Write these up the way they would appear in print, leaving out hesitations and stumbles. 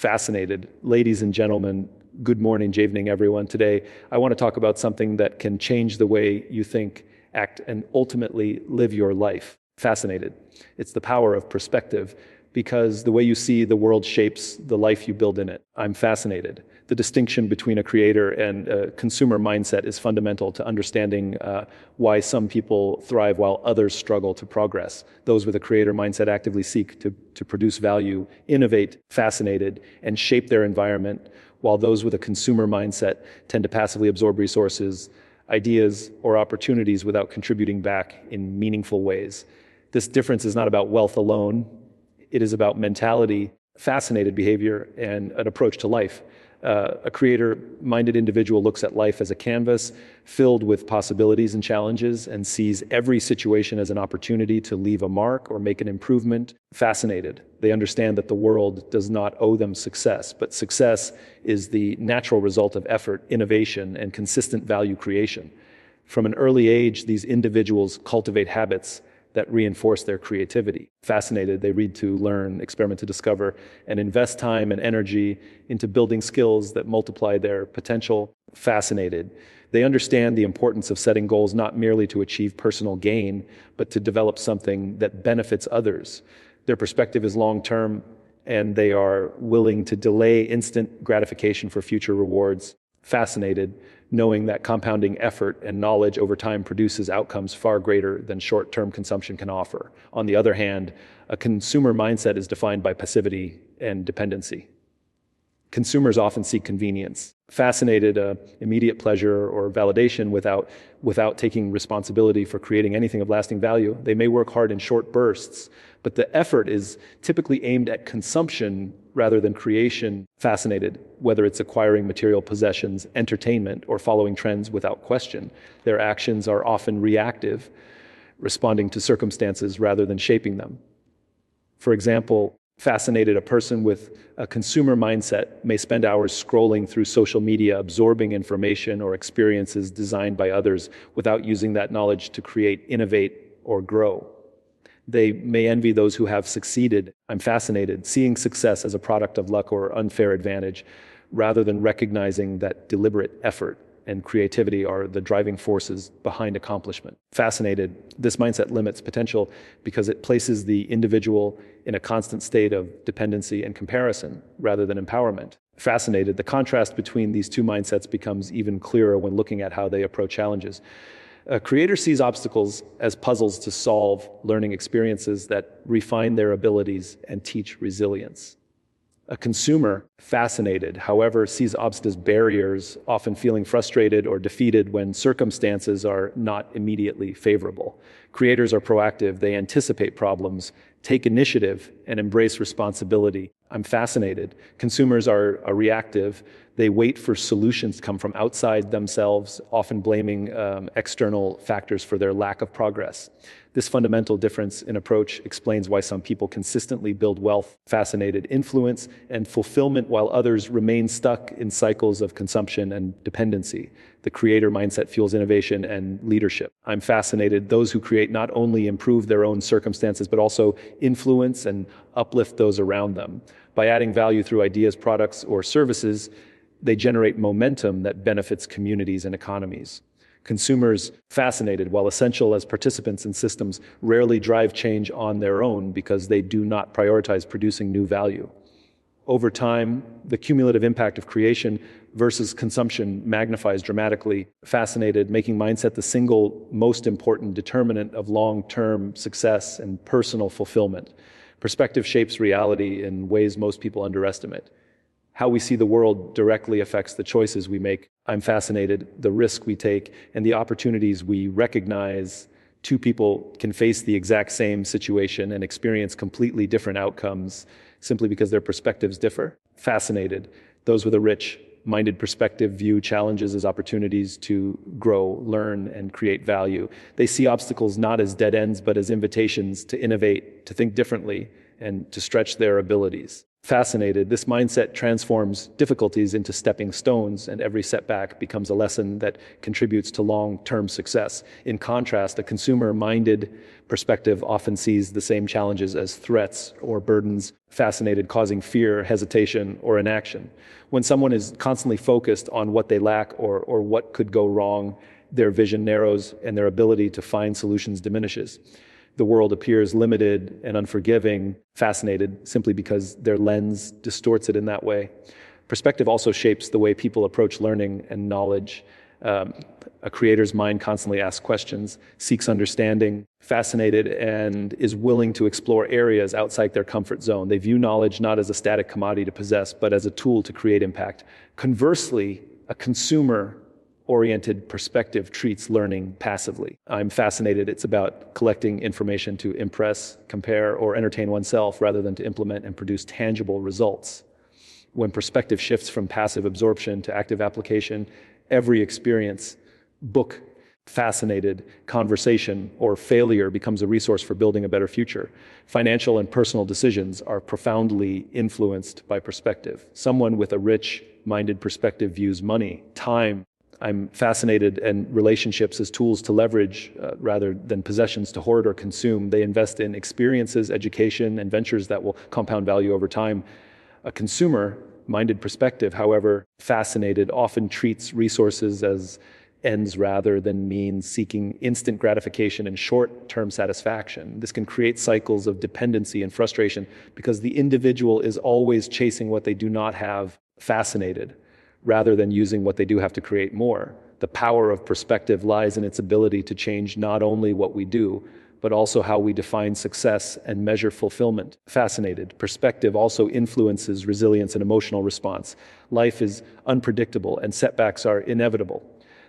Fascinated. Ladies and gentlemen, good morning, evening, everyone. Today, I want to talk about something that can change the way you think, act, and ultimately live your life. Fascinated. It's the power of perspective, because the way you see the world shapes the life you build in it. I'm fascinated. The distinction between a creator and a consumer mindset is fundamental to understanding why some people thrive while others struggle to progress. Those with a creator mindset actively seek to produce value, innovate, fascinated, and shape their environment, while those with a consumer mindset tend to passively absorb resources, ideas, or opportunities without contributing back in meaningful ways. This difference is not about wealth alone. It is about mentality, fascinated behavior, and an approach to life. A creator-minded individual looks at life as a canvas filled with possibilities and challenges and sees every situation as an opportunity to leave a mark or make an improvement. Fascinated. They understand that the world does not owe them success, but success is the natural result of effort, innovation, and consistent value creation. From an early age, these individuals cultivate habits that reinforce their creativity. Fascinated, they read to learn, experiment to discover, and invest time and energy into building skills that multiply their potential. Fascinated, they understand the importance of setting goals not merely to achieve personal gain, but to develop something that benefits others. Their perspective is long-term, and they are willing to delay instant gratification for future rewards. Fascinated, knowing that compounding effort and knowledge over time produces outcomes far greater than short-term consumption can offer. On the other hand, a consumer mindset is defined by passivity and dependency. Consumers often seek convenience. Fascinated, immediate pleasure or validation without taking responsibility for creating anything of lasting value. They may work hard in short bursts, but the effort is typically aimed at consumption rather than creation. Fascinated, whether it's acquiring material possessions, entertainment, or following trends without question. Their actions are often reactive, responding to circumstances rather than shaping them. For example, fascinated, a person with a consumer mindset may spend hours scrolling through social media, absorbing information or experiences designed by others without using that knowledge to create, innovate, or grow. They may envy those who have succeeded. I'm fascinated, seeing success as a product of luck or unfair advantage, rather than recognizing that deliberate effort and creativity are the driving forces behind accomplishment. Fascinated, this mindset limits potential because it places the individual in a constant state of dependency and comparison rather than empowerment. Fascinated, the contrast between these two mindsets becomes even clearer when looking at how they approach challenges. A creator sees obstacles as puzzles to solve, learning experiences that refine their abilities and teach resilience. A consumer, fascinated, however, sees obstacles as barriers, often feeling frustrated or defeated when circumstances are not immediately favorable. Creators are proactive, they anticipate problems, take initiative, and embrace responsibility. I'm fascinated. Consumers are reactive. They wait for solutions to come from outside themselves, often blaming external factors for their lack of progress. This fundamental difference in approach explains why some people consistently build wealth, fascinated, influence, and fulfillment, while others remain stuck in cycles of consumption and dependency. The creator mindset fuels innovation and leadership. I'm fascinated. Those who create not only improve their own circumstances, but also influence and uplift those around them. By adding value through ideas, products, or services, they generate momentum that benefits communities and economies. Consumers, fascinated, while essential as participants in systems, rarely drive change on their own because they do not prioritize producing new value. Over time, the cumulative impact of creation versus consumption magnifies dramatically. Fascinated, making mindset the single most important determinant of long-term success and personal fulfillment. Perspective shapes reality in ways most people underestimate. How we see the world directly affects the choices we make. I'm fascinated, the risk we take, and the opportunities we recognize. Two people can face the exact same situation and experience completely different outcomes simply because their perspectives differ. Fascinated, those with a rich-minded perspective view challenges as opportunities to grow, learn, and create value. They see obstacles not as dead ends, but as invitations to innovate, to think differently, and to stretch their abilities. Fascinated, this mindset transforms difficulties into stepping stones, and every setback becomes a lesson that contributes to long-term success. In contrast, a consumer-minded perspective often sees the same challenges as threats or burdens. Fascinated, causing fear, hesitation, or inaction. When someone is constantly focused on what they lack or what could go wrong, their vision narrows and their ability to find solutions diminishes. The world appears limited and unforgiving. Fascinated, simply because their lens distorts it in that way. Perspective also shapes the way people approach learning and knowledge. A creator's mind constantly asks questions, seeks understanding, fascinated, and is willing to explore areas outside their comfort zone. They view knowledge not as a static commodity to possess, but as a tool to create impact. Conversely, a consumer-oriented perspective treats learning passively. I'm fascinated. It's about collecting information to impress, compare, or entertain oneself rather than to implement and produce tangible results. When perspective shifts from passive absorption to active application, every experience, book, fascinated, conversation, or failure becomes a resource for building a better future. Financial and personal decisions are profoundly influenced by perspective. Someone with a rich-minded perspective views money, time. I'm fascinated, and relationships as tools to leverage rather than possessions to hoard or consume. They invest in experiences, education, and ventures that will compound value over time. A consumer-minded perspective, however, fascinated, often treats resources as ends rather than means, seeking instant gratification and short-term satisfaction. This can create cycles of dependency and frustration because the individual is always chasing what they do not have. Fascinated, rather than using what they do have to create more. The power of perspective lies in its ability to change not only what we do, but also how we define success and measure fulfillment. Fascinated, perspective also influences resilience and emotional response. Life is unpredictable and setbacks are inevitable.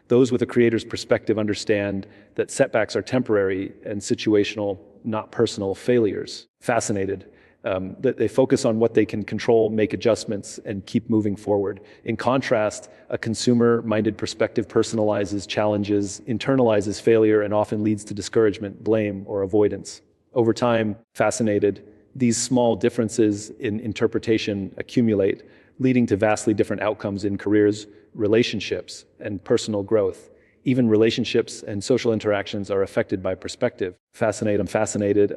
Those with a creator's perspective understand that setbacks are temporary and situational, not personal failures. Fascinated, that they focus on what they can control, make adjustments, and keep moving forward. In contrast, a consumer-minded perspective personalizes challenges, internalizes failure, and often leads to discouragement, blame, or avoidance. Over time, fascinated, these small differences in interpretation accumulate, leading to vastly different outcomes in careers, relationships, and personal growth. Even relationships and social interactions are affected by perspective. I'm fascinated.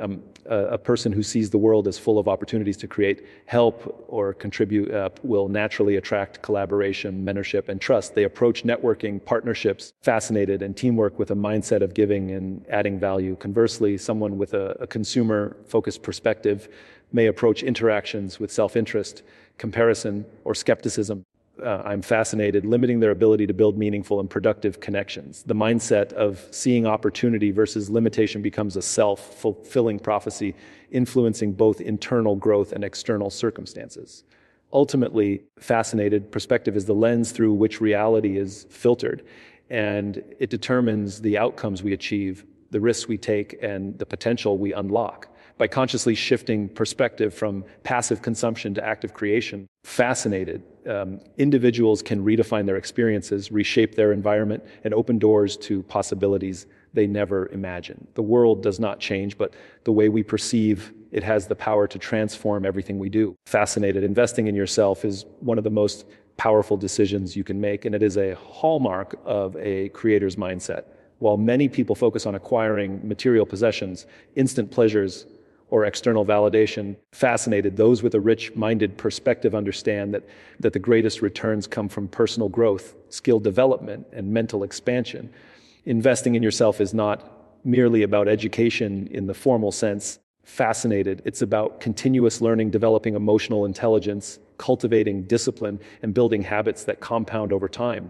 A person who sees the world as full of opportunities to create, help, or contribute will naturally attract collaboration, mentorship, and trust. They approach networking, partnerships, fascinated, and teamwork with a mindset of giving and adding value. Conversely, someone with a consumer-focused perspective may approach interactions with self-interest, comparison, or skepticism. I'm fascinated, limiting their ability to build meaningful and productive connections. The mindset of seeing opportunity versus limitation becomes a self-fulfilling prophecy, influencing both internal growth and external circumstances. Ultimately, fascinated, perspective is the lens through which reality is filtered, and it determines the outcomes we achieve, the risks we take, and the potential we unlock. By consciously shifting perspective from passive consumption to active creation, fascinated, individuals can redefine their experiences, reshape their environment, and open doors to possibilities they never imagined. The world does not change, but the way we perceive it has the power to transform everything we do. Fascinated, investing in yourself is one of the most powerful decisions you can make, and it is a hallmark of a creator's mindset. While many people focus on acquiring material possessions, instant pleasures, or external validation, fascinated, those with a rich-minded perspective understand that the greatest returns come from personal growth, skill development, and mental expansion. Investing in yourself is not merely about education in the formal sense. Fascinated, it's about continuous learning, developing emotional intelligence, cultivating discipline, and building habits that compound over time.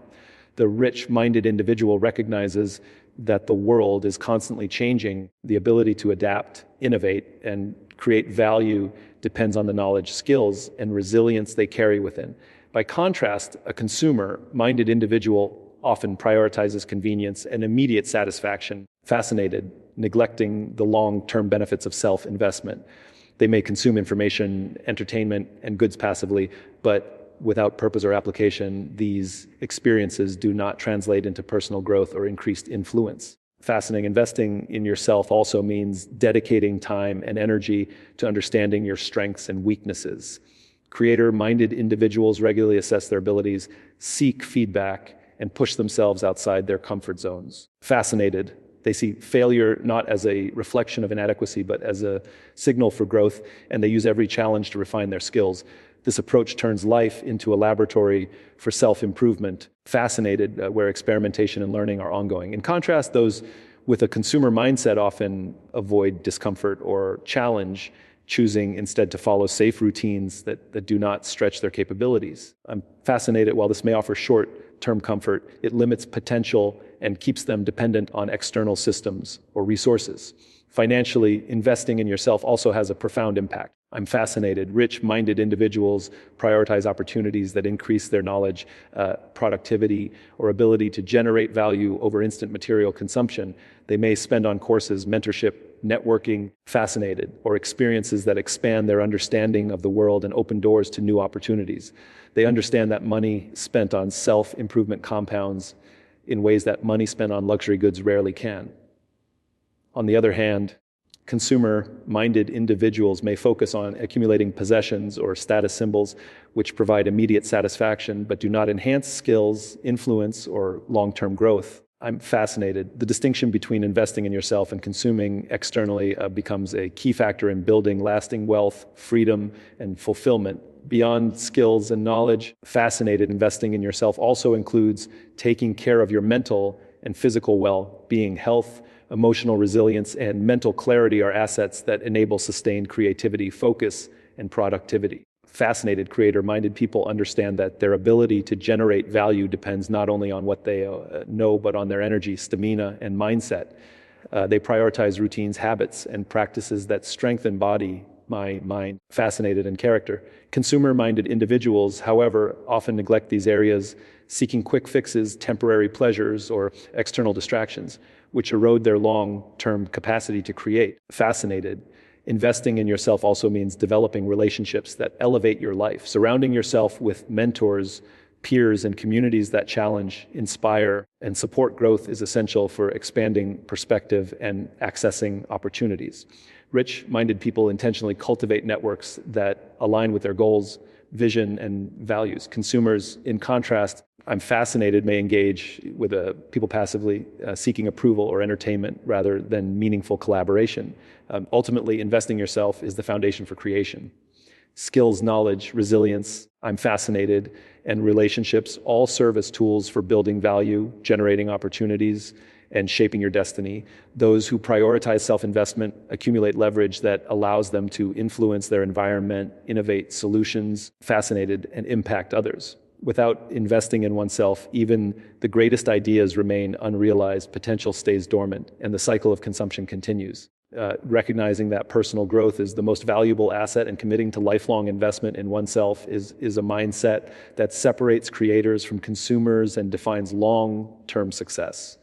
The rich-minded individual recognizes that the world is constantly changing. The ability to adapt, innovate, and create value depends on the knowledge, skills, and resilience they carry within. By contrast, a consumer-minded individual often prioritizes convenience and immediate satisfaction. Fascinated, neglecting the long-term benefits of self-investment. They may consume information, entertainment, and goods passively, but without purpose or application, these experiences do not translate into personal growth or increased influence. Fascinating, investing in yourself also means dedicating time and energy to understanding your strengths and weaknesses. Creator-minded individuals regularly assess their abilities, seek feedback, and push themselves outside their comfort zones. Fascinated, they see failure not as a reflection of inadequacy, but as a signal for growth, and they use every challenge to refine their skills. This approach turns life into a laboratory for self-improvement. Fascinated, where experimentation and learning are ongoing. In contrast, those with a consumer mindset often avoid discomfort or challenge, choosing instead to follow safe routines that do not stretch their capabilities. I'm fascinated, while this may offer short-term comfort, it limits potential and keeps them dependent on external systems or resources. Financially, investing in yourself also has a profound impact. I'm fascinated. Rich-minded individuals prioritize opportunities that increase their knowledge, productivity, or ability to generate value over instant material consumption. They may spend on courses, mentorship, networking, fascinated, or experiences that expand their understanding of the world and open doors to new opportunities. They understand that money spent on self-improvement compounds in ways that money spent on luxury goods rarely can. On the other hand, consumer-minded individuals may focus on accumulating possessions or status symbols which provide immediate satisfaction but do not enhance skills, influence, or long-term growth. I'm fascinated. The distinction between investing in yourself and consuming externally becomes a key factor in building lasting wealth, freedom, and fulfillment. Beyond skills and knowledge, fascinated, investing in yourself also includes taking care of your mental and physical well-being. Health, emotional resilience, and mental clarity are assets that enable sustained creativity, focus, and productivity. Fascinated, creator-minded people understand that their ability to generate value depends not only on what they know, but on their energy, stamina, and mindset. They prioritize routines, habits, and practices that strengthen body, mind. Fascinated, and character. Consumer-minded individuals, however, often neglect these areas, seeking quick fixes, temporary pleasures, or external distractions, which erode their long-term capacity to create. Fascinated. Investing in yourself also means developing relationships that elevate your life. Surrounding yourself with mentors, peers, and communities that challenge, inspire, and support growth is essential for expanding perspective and accessing opportunities. Rich-minded people intentionally cultivate networks that align with their goals, vision, and values. Consumers, in contrast, I'm fascinated, may engage with people passively seeking approval or entertainment rather than meaningful collaboration. Ultimately, investing yourself is the foundation for creation. Skills, knowledge, resilience, I'm fascinated, and relationships all serve as tools for building value, generating opportunities, and shaping your destiny. Those who prioritize self-investment accumulate leverage that allows them to influence their environment, innovate solutions, fascinated, and impact others. Without investing in oneself, even the greatest ideas remain unrealized, potential stays dormant, and the cycle of consumption continues. Recognizing that personal growth is the most valuable asset and committing to lifelong investment in oneself is a mindset that separates creators from consumers and defines long-term success.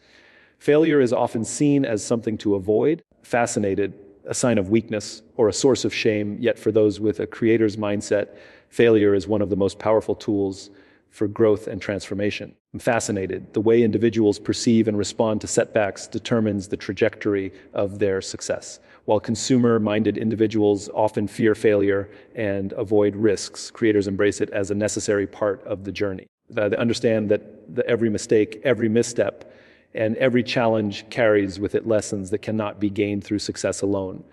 Failure is often seen as something to avoid, fascinated, a sign of weakness, or a source of shame, yet for those with a creator's mindset, failure is one of the most powerful tools for growth and transformation. I'm fascinated. The way individuals perceive and respond to setbacks determines the trajectory of their success. While consumer-minded individuals often fear failure and avoid risks, creators embrace it as a necessary part of the journey. They understand that every mistake, every misstep, and every challenge carries with it lessons that cannot be gained through success alone.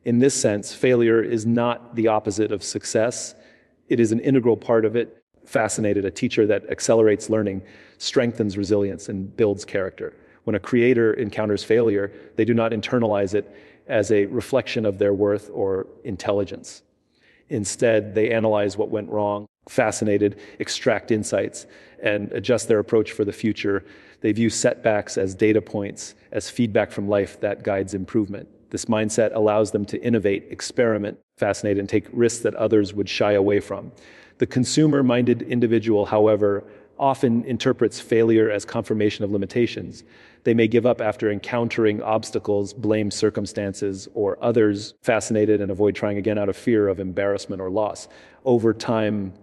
In this sense, failure is not the opposite of success. It is an integral part of it. Fascinated, a teacher that accelerates learning, strengthens resilience, and builds character. When a creator encounters failure, they do not internalize it as a reflection of their worth or intelligence. Instead, they analyze what went wrong, fascinated, extract insights, and adjust their approach for the future. They view setbacks as data points, as feedback from life that guides improvement. This mindset allows them to innovate, experiment, fascinate, and take risks that others would shy away from. The consumer-minded individual, however, often interprets failure as confirmation of limitations. They may give up after encountering obstacles, blame circumstances or others, fascinated, and avoid trying again out of fear of embarrassment or loss. Over time,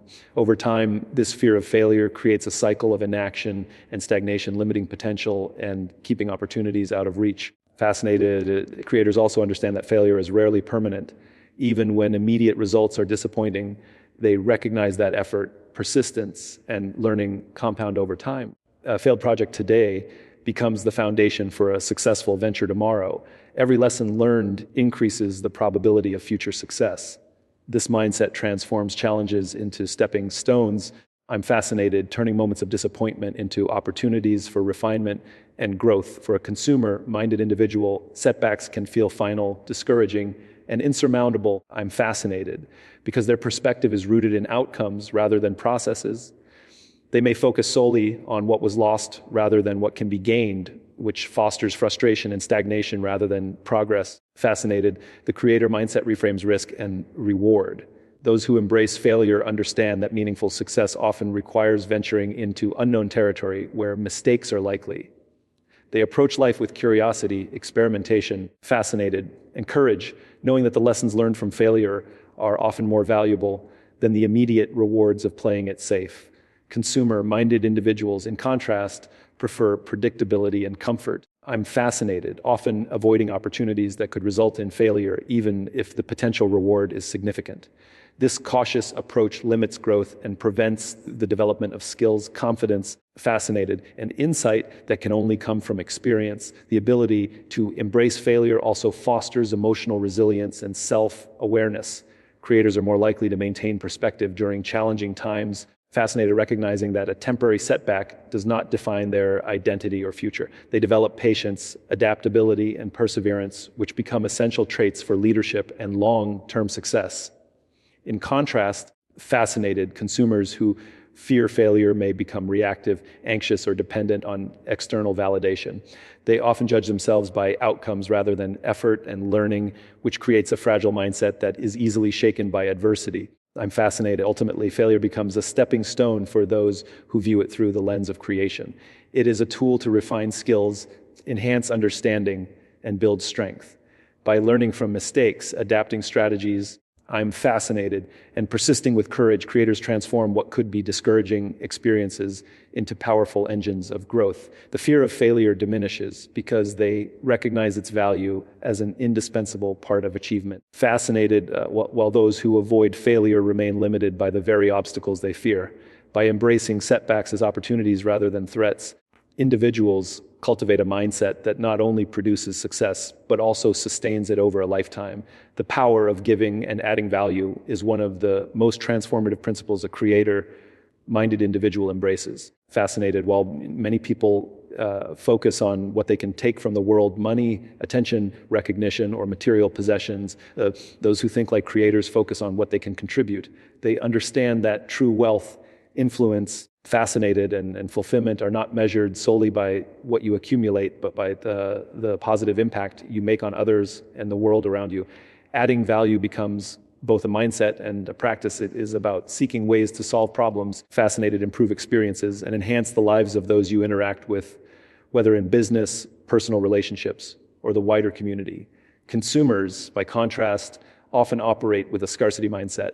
this fear of failure creates a cycle of inaction and stagnation, limiting potential and keeping opportunities out of reach. Fascinated, creators also understand that failure is rarely permanent. Even when immediate results are disappointing, They recognize that effort, persistence, and learning compound over time. A failed project today becomes the foundation for a successful venture tomorrow. Every lesson learned increases the probability of future success. This mindset transforms challenges into stepping stones. I'm fascinated, turning moments of disappointment into opportunities for refinement and growth. For a consumer-minded individual, setbacks can feel final, discouraging, and insurmountable. I'm fascinated because their perspective is rooted in outcomes rather than processes. They may focus solely on what was lost rather than what can be gained, which fosters frustration and stagnation rather than progress. Fascinated, the creator mindset reframes risk and reward. Those who embrace failure understand that meaningful success often requires venturing into unknown territory where mistakes are likely. They approach life with curiosity, experimentation, fascinated, and courage, knowing that the lessons learned from failure are often more valuable than the immediate rewards of playing it safe. Consumer-minded individuals, in contrast, prefer predictability and comfort. I'm fascinated, often avoiding opportunities that could result in failure, even if the potential reward is significant. This cautious approach limits growth and prevents the development of skills, confidence, fascinated, and insight that can only come from experience. The ability to embrace failure also fosters emotional resilience and self-awareness. Creators are more likely to maintain perspective during challenging times. Fascinated, recognizing that a temporary setback does not define their identity or future. They develop patience, adaptability, and perseverance, which become essential traits for leadership and long-term success. In contrast, fascinated consumers who fear failure may become reactive, anxious, or dependent on external validation. They often judge themselves by outcomes rather than effort and learning, which creates a fragile mindset that is easily shaken by adversity. I'm fascinated. Ultimately, failure becomes a stepping stone for those who view it through the lens of creation. It is a tool to refine skills, enhance understanding, and build strength. By learning from mistakes, adapting strategies, I'm fascinated, and persisting with courage, creators transform what could be discouraging experiences into powerful engines of growth. The fear of failure diminishes because they recognize its value as an indispensable part of achievement. Fascinated, while those who avoid failure remain limited by the very obstacles they fear. By embracing setbacks as opportunities rather than threats, individuals cultivate a mindset that not only produces success, but also sustains it over a lifetime. The power of giving and adding value is one of the most transformative principles a creator-minded individual embraces. Fascinated, while many people focus on what they can take from the world, money, attention, recognition, or material possessions, those who think like creators focus on what they can contribute. They understand that true wealth, influence, fascinated, and fulfillment are not measured solely by what you accumulate, but by the positive impact you make on others and the world around you. Adding value becomes both a mindset and a practice. It is about seeking ways to solve problems, fascinated, improve experiences, and enhance the lives of those you interact with, whether in business, personal relationships, or the wider community. Consumers, by contrast, often operate with a scarcity mindset.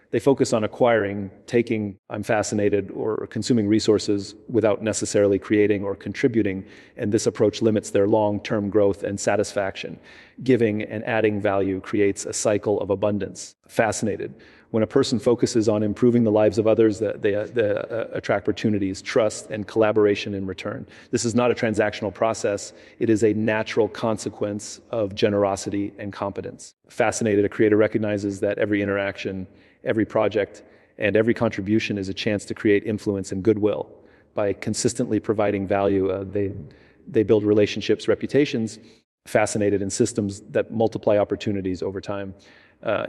They focus on acquiring, taking, I'm fascinated, or consuming resources without necessarily creating or contributing, and this approach limits their long-term growth and satisfaction. Giving and adding value creates a cycle of abundance. Fascinated. When a person focuses on improving the lives of others, they attract opportunities, trust, and collaboration in return. This is not a transactional process. It is a natural consequence of generosity and competence. Fascinated, a creator recognizes that every interaction, every project, and every contribution is a chance to create influence and goodwill. By consistently providing value, they build relationships, reputations, fascinated, in systems that multiply opportunities over time.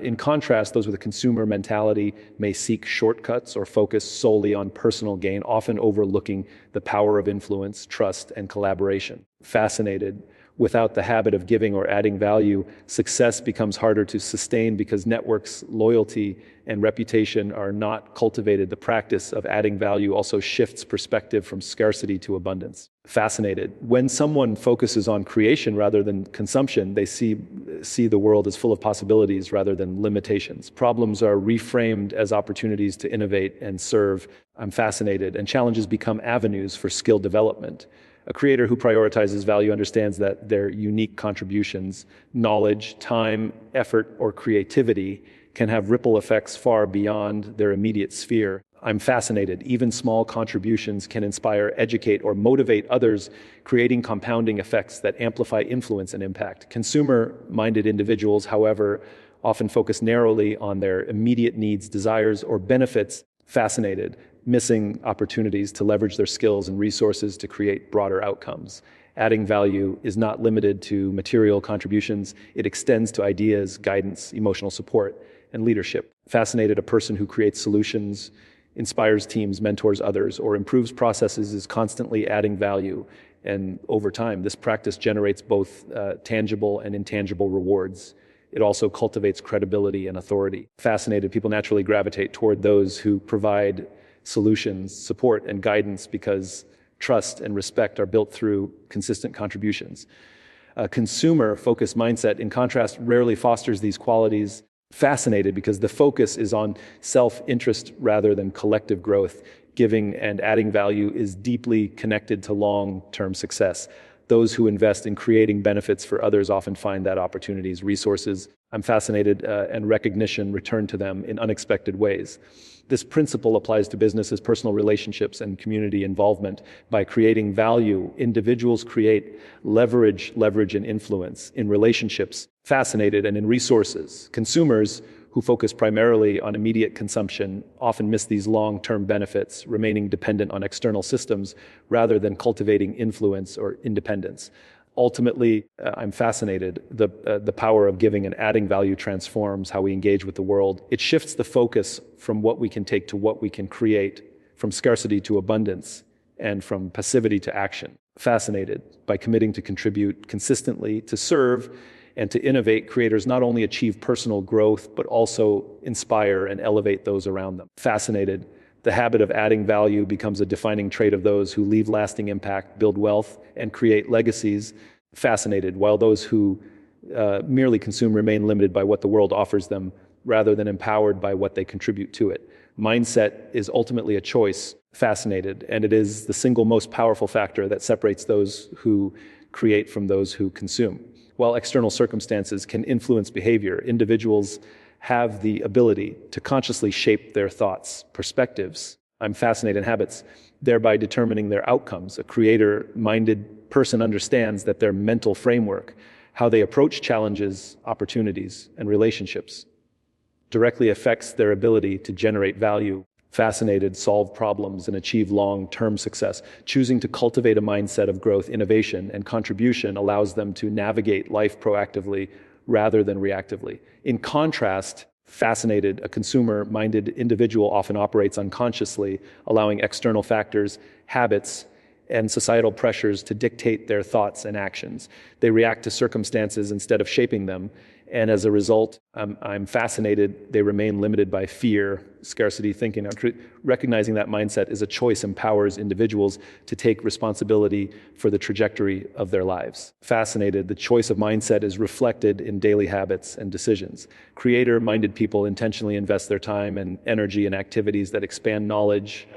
In contrast, those with a consumer mentality may seek shortcuts or focus solely on personal gain, often overlooking the power of influence, trust, and collaboration. Fascinated, without the habit of giving or adding value, success becomes harder to sustain because networks, loyalty, and reputation are not cultivated. The practice of adding value also shifts perspective from scarcity to abundance. Fascinated. When someone focuses on creation rather than consumption, they see the world as full of possibilities rather than limitations. Problems are reframed as opportunities to innovate and serve. I'm fascinated, and challenges become avenues for skill development. A creator who prioritizes value understands that their unique contributions, knowledge, time, effort, or creativity can have ripple effects far beyond their immediate sphere. I'm fascinated. Even small contributions can inspire, educate, or motivate others, creating compounding effects that amplify influence and impact. Consumer-minded individuals, however, often focus narrowly on their immediate needs, desires, or benefits. Fascinated, missing opportunities to leverage their skills and resources to create broader outcomes. Adding value is not limited to material contributions. It extends to ideas, guidance, emotional support, and leadership. Fascinated, a person who creates solutions, inspires teams, mentors others, or improves processes is constantly adding value. And over time, this practice generates both tangible and intangible rewards. It also cultivates credibility and authority. Fascinated, people naturally gravitate toward those who provide solutions, support, and guidance because trust and respect are built through consistent contributions. A consumer-focused mindset, in contrast, rarely fosters these qualities. Fascinated because the focus is on self-interest rather than collective growth. Giving and adding value is deeply connected to long-term success. Those who invest in creating benefits for others often find that opportunities, resources, I'm fascinated, and recognition return to them in unexpected ways. This principle applies to businesses, personal relationships, and community involvement. By creating value, individuals create leverage, and influence in relationships. Fascinated, and in resources. Consumers who focus primarily on immediate consumption often miss these long-term benefits, remaining dependent on external systems rather than cultivating influence or independence. Ultimately, I'm fascinated. The power of giving and adding value transforms how we engage with the world. It shifts the focus from what we can take to what we can create, from scarcity to abundance, and from passivity to action. Fascinated. By committing to contribute consistently, to serve, and to innovate, creators not only achieve personal growth, but also inspire and elevate those around them. Fascinated. The habit of adding value becomes a defining trait of those who leave lasting impact, build wealth, and create legacies. Fascinated, while those who merely consume remain limited by what the world offers them, rather than empowered by what they contribute to it. Mindset is ultimately a choice. Fascinated, and it is the single most powerful factor that separates those who create from those who consume. While external circumstances can influence behavior, individuals have the ability to consciously shape their thoughts, perspectives, I'm fascinated, habits, thereby determining their outcomes. A creator-minded person understands that their mental framework, how they approach challenges, opportunities, and relationships, directly affects their ability to generate value. Fascinated, solve problems, and achieve long-term success. Choosing to cultivate a mindset of growth, innovation, and contribution allows them to navigate life proactively rather than reactively. In contrast, fascinated, a consumer-minded individual often operates unconsciously, allowing external factors, habits, and societal pressures to dictate their thoughts and actions. They react to circumstances instead of shaping them, and as a result, I'm fascinated, they remain limited by fear, scarcity thinking. Recognizing that mindset is a choice empowers individuals to take responsibility for the trajectory of their lives. Fascinated, the choice of mindset is reflected in daily habits and decisions. Creator-minded people intentionally invest their time and energy in activities that expand knowledge,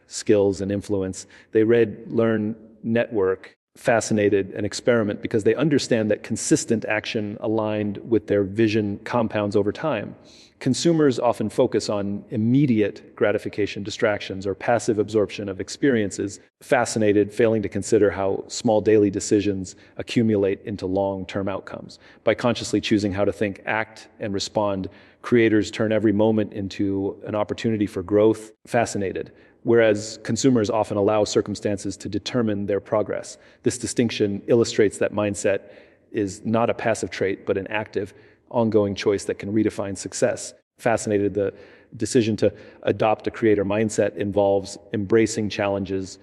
skills, and influence. They read, learn, network, fascinated, and experiment because they understand that consistent action aligned with their vision compounds over time. Consumers often focus on immediate gratification, distractions, or passive absorption of experiences. Fascinated, failing to consider how small daily decisions accumulate into long-term outcomes. By consciously choosing how to think, act, and respond, creators turn every moment into an opportunity for growth. Fascinated, whereas consumers often allow circumstances to determine their progress. This distinction illustrates that mindset is not a passive trait, but an active, ongoing choice that can redefine success. Fascinated, the decision to adopt a creator mindset involves embracing challenges,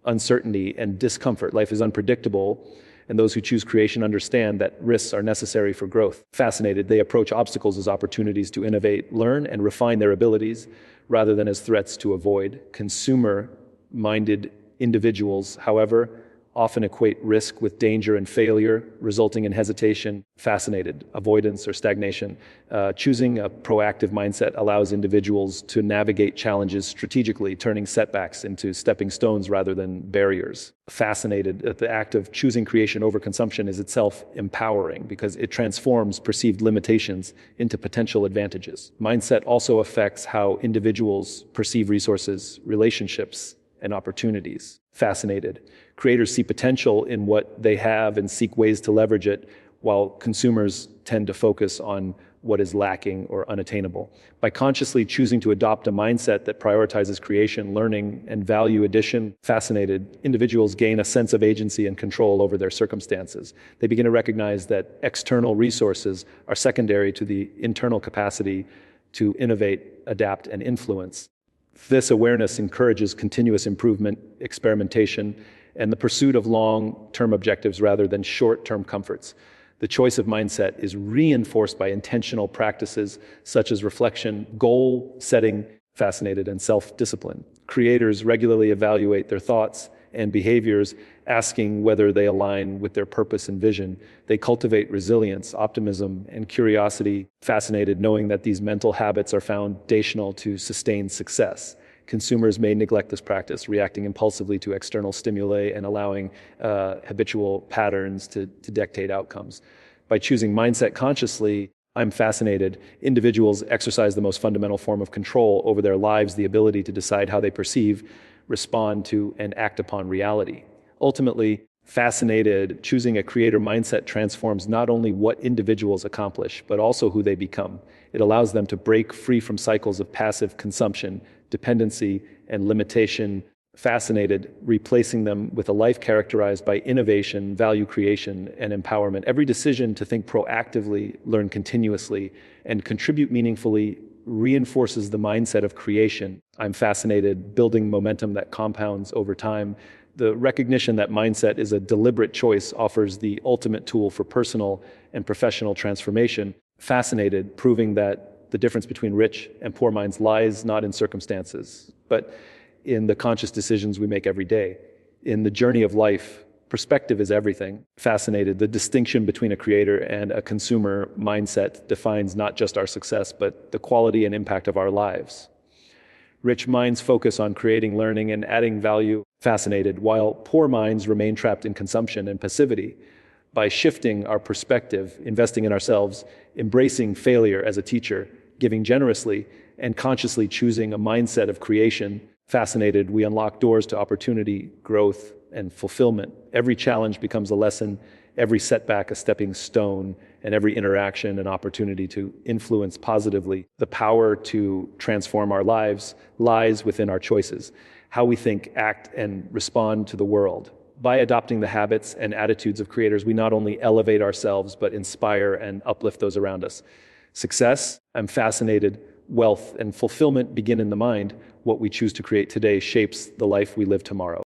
uncertainty, and discomfort. Life is unpredictable, and those who choose creation understand that risks are necessary for growth. Fascinated, they approach obstacles as opportunities to innovate, learn, and refine their abilities, rather than as threats to avoid. Consumer-minded individuals, however, often equate risk with danger and failure, resulting in hesitation, fascinated, avoidance, or stagnation. Choosing a proactive mindset allows individuals to navigate challenges strategically, turning setbacks into stepping stones rather than barriers. Fascinated, that the act of choosing creation over consumption is itself empowering because it transforms perceived limitations into potential advantages. Mindset also affects how individuals perceive resources, relationships, and opportunities. Fascinated. Creators see potential in what they have and seek ways to leverage it, while consumers tend to focus on what is lacking or unattainable. By consciously choosing to adopt a mindset that prioritizes creation, learning, and value addition, fascinated individuals gain a sense of agency and control over their circumstances. They begin to recognize that external resources are secondary to the internal capacity to innovate, adapt, and influence. This awareness encourages continuous improvement, experimentation, and the pursuit of long-term objectives rather than short-term comforts. The choice of mindset is reinforced by intentional practices such as reflection, goal setting, fascinated, and self-discipline. Creators regularly evaluate their thoughts and behaviors, asking whether they align with their purpose and vision. They cultivate resilience, optimism, and curiosity, fascinated, knowing that these mental habits are foundational to sustained success. Consumers may neglect this practice, reacting impulsively to external stimuli and allowing habitual patterns to dictate outcomes. By choosing mindset consciously, I'm fascinated, individuals exercise the most fundamental form of control over their lives, the ability to decide how they perceive, respond to, and act upon reality. Ultimately, fascinated, choosing a creator mindset transforms not only what individuals accomplish, but also who they become. It allows them to break free from cycles of passive consumption, dependency, and limitation. Fascinated, replacing them with a life characterized by innovation, value creation, and empowerment. Every decision to think proactively, learn continuously, and contribute meaningfully reinforces the mindset of creation. I'm fascinated, building momentum that compounds over time. The recognition that mindset is a deliberate choice offers the ultimate tool for personal and professional transformation. Fascinated, proving that the difference between rich and poor minds lies not in circumstances, but in the conscious decisions we make every day. In the journey of life, perspective is everything. Fascinated, the distinction between a creator and a consumer mindset defines not just our success, but the quality and impact of our lives. Rich minds focus on creating, learning, and adding value. Fascinated, while poor minds remain trapped in consumption and passivity. By shifting our perspective, investing in ourselves, embracing failure as a teacher, giving generously, and consciously choosing a mindset of creation, fascinated, we unlock doors to opportunity, growth, and fulfillment. Every challenge becomes a lesson, every setback a stepping stone, and every interaction an opportunity to influence positively. The power to transform our lives lies within our choices, how we think, act, and respond to the world. By adopting the habits and attitudes of creators, we not only elevate ourselves, but inspire and uplift those around us. Success, I'm fascinated, wealth, and fulfillment begin in the mind. What we choose to create today shapes the life we live tomorrow.